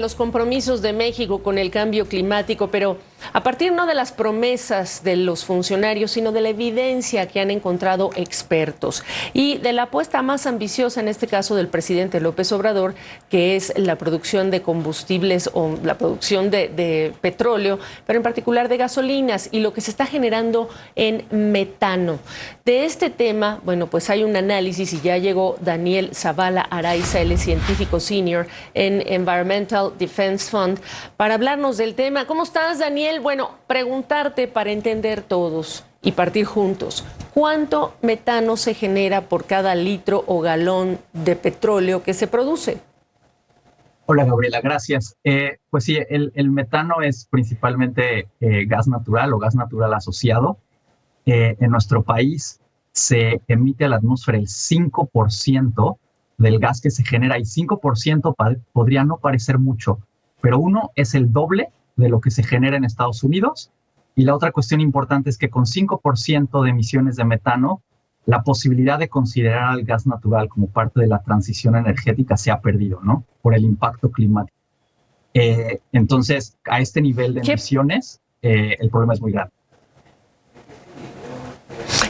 Los compromisos de México con el cambio climático, pero a partir no de las promesas de los funcionarios, sino de la evidencia que han encontrado expertos y de la apuesta más ambiciosa, en este caso del presidente López Obrador, que es la producción de combustibles o la producción de petróleo, pero en particular de gasolinas y lo que se está generando en metano. De este tema, bueno, pues hay un análisis y ya llegó Daniel Zavala Araiza, él es científico senior en Environmental Defense Fund, para hablarnos del tema. ¿Cómo estás, Daniel? Bueno, preguntarte para entender todos y partir juntos. ¿Cuánto metano se genera por cada litro o galón de petróleo que se produce? Hola, Gabriela, gracias. Pues sí, el metano es principalmente gas natural o gas natural asociado. En nuestro país se emite a la atmósfera el 5% del gas que se genera y 5% podría no parecer mucho, pero uno es el doble de lo que se genera en Estados Unidos. Y la otra cuestión importante es que con 5% de emisiones de metano, la posibilidad de considerar al gas natural como parte de la transición energética se ha perdido, ¿no? Por el impacto climático. Entonces, a este nivel de emisiones, el problema es muy grande.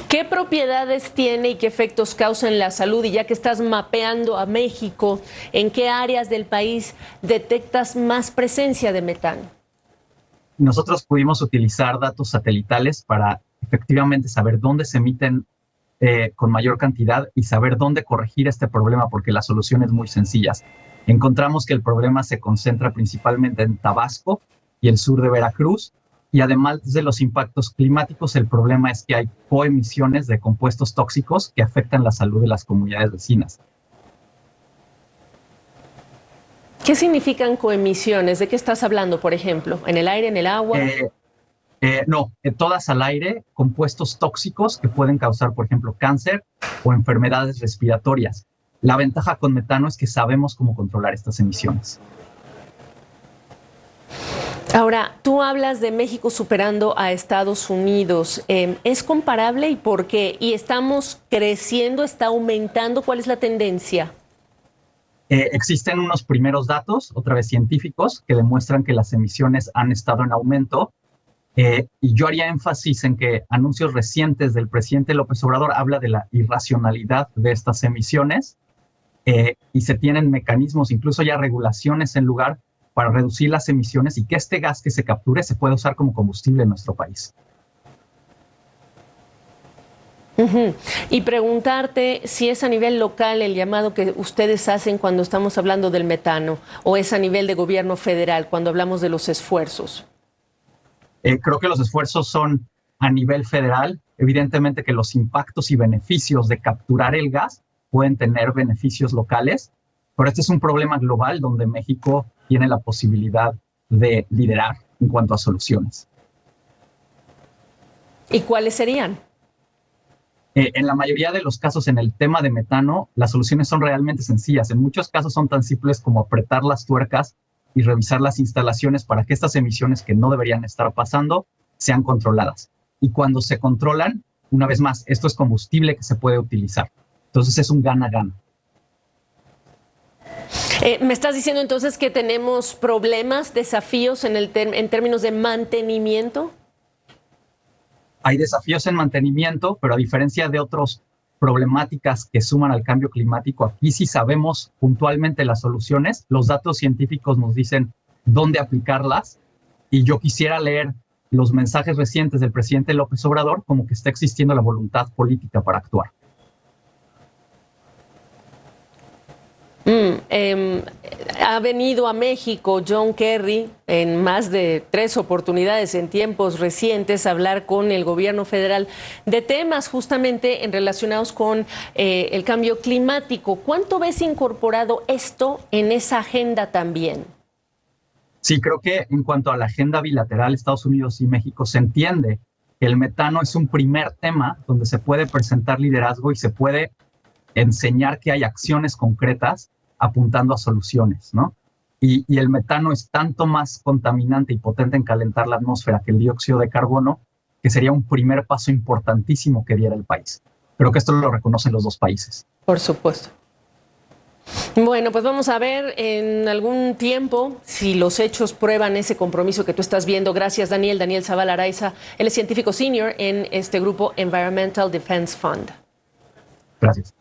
¿Qué propiedades tiene y qué efectos causa en la salud? Y ya que estás mapeando a México, ¿en qué áreas del país detectas más presencia de metano? Nosotros pudimos utilizar datos satelitales para efectivamente saber dónde se emiten con mayor cantidad y saber dónde corregir este problema, porque la solución es muy sencilla. Encontramos que el problema se concentra principalmente en Tabasco y el sur de Veracruz, y además de los impactos climáticos, el problema es que hay coemisiones de compuestos tóxicos que afectan la salud de las comunidades vecinas. ¿Qué significan coemisiones? ¿De qué estás hablando, por ejemplo? ¿En el aire, en el agua? No, todas al aire, compuestos tóxicos que pueden causar, por ejemplo, cáncer o enfermedades respiratorias. La ventaja con metano es que sabemos cómo controlar estas emisiones. Ahora, tú hablas de México superando a Estados Unidos. ¿Es comparable y por qué? ¿Y estamos creciendo, está aumentando? ¿Cuál es la tendencia? Existen unos primeros datos, otra vez científicos, que demuestran que las emisiones han estado en aumento. Y yo haría énfasis en que anuncios recientes del presidente López Obrador habla de la irracionalidad de estas emisiones y se tienen mecanismos, incluso ya regulaciones en lugar para reducir las emisiones y que este gas que se capture se pueda usar como combustible en nuestro país. Y preguntarte si es a nivel local el llamado que ustedes hacen cuando estamos hablando del metano o es a nivel de gobierno federal cuando hablamos de los esfuerzos. Creo que los esfuerzos son a nivel federal. Evidentemente que los impactos y beneficios de capturar el gas pueden tener beneficios locales, pero este es un problema global donde México tiene la posibilidad de liderar en cuanto a soluciones. ¿Y cuáles serían? En la mayoría de los casos en el tema de metano, las soluciones son realmente sencillas. En muchos casos son tan simples como apretar las tuercas y revisar las instalaciones para que estas emisiones que no deberían estar pasando sean controladas. Y cuando se controlan, una vez más, esto es combustible que se puede utilizar. Entonces es un gana-gana. ¿Me estás diciendo entonces que tenemos problemas, desafíos en términos de mantenimiento? Hay desafíos en mantenimiento, pero a diferencia de otras problemáticas que suman al cambio climático, aquí sí sabemos puntualmente las soluciones. Los datos científicos nos dicen dónde aplicarlas. Y yo quisiera leer los mensajes recientes del presidente López Obrador como que está existiendo la voluntad política para actuar. Ha venido a México John Kerry en más de 3 oportunidades en tiempos recientes a hablar con el gobierno federal de temas justamente relacionados con el cambio climático. ¿Cuánto ves incorporado esto en esa agenda también? Sí, creo que en cuanto a la agenda bilateral Estados Unidos y México se entiende que el metano es un primer tema donde se puede presentar liderazgo y se puede enseñar que hay acciones concretas apuntando a soluciones, ¿no? Y el metano es tanto más contaminante y potente en calentar la atmósfera que el dióxido de carbono, que sería un primer paso importantísimo que diera el país. Creo que esto lo reconocen los dos países. Por supuesto. Bueno, pues vamos a ver en algún tiempo si los hechos prueban ese compromiso que tú estás viendo. Gracias, Daniel. Daniel Zavala Araiza, él es científico senior en este grupo Environmental Defense Fund. Gracias.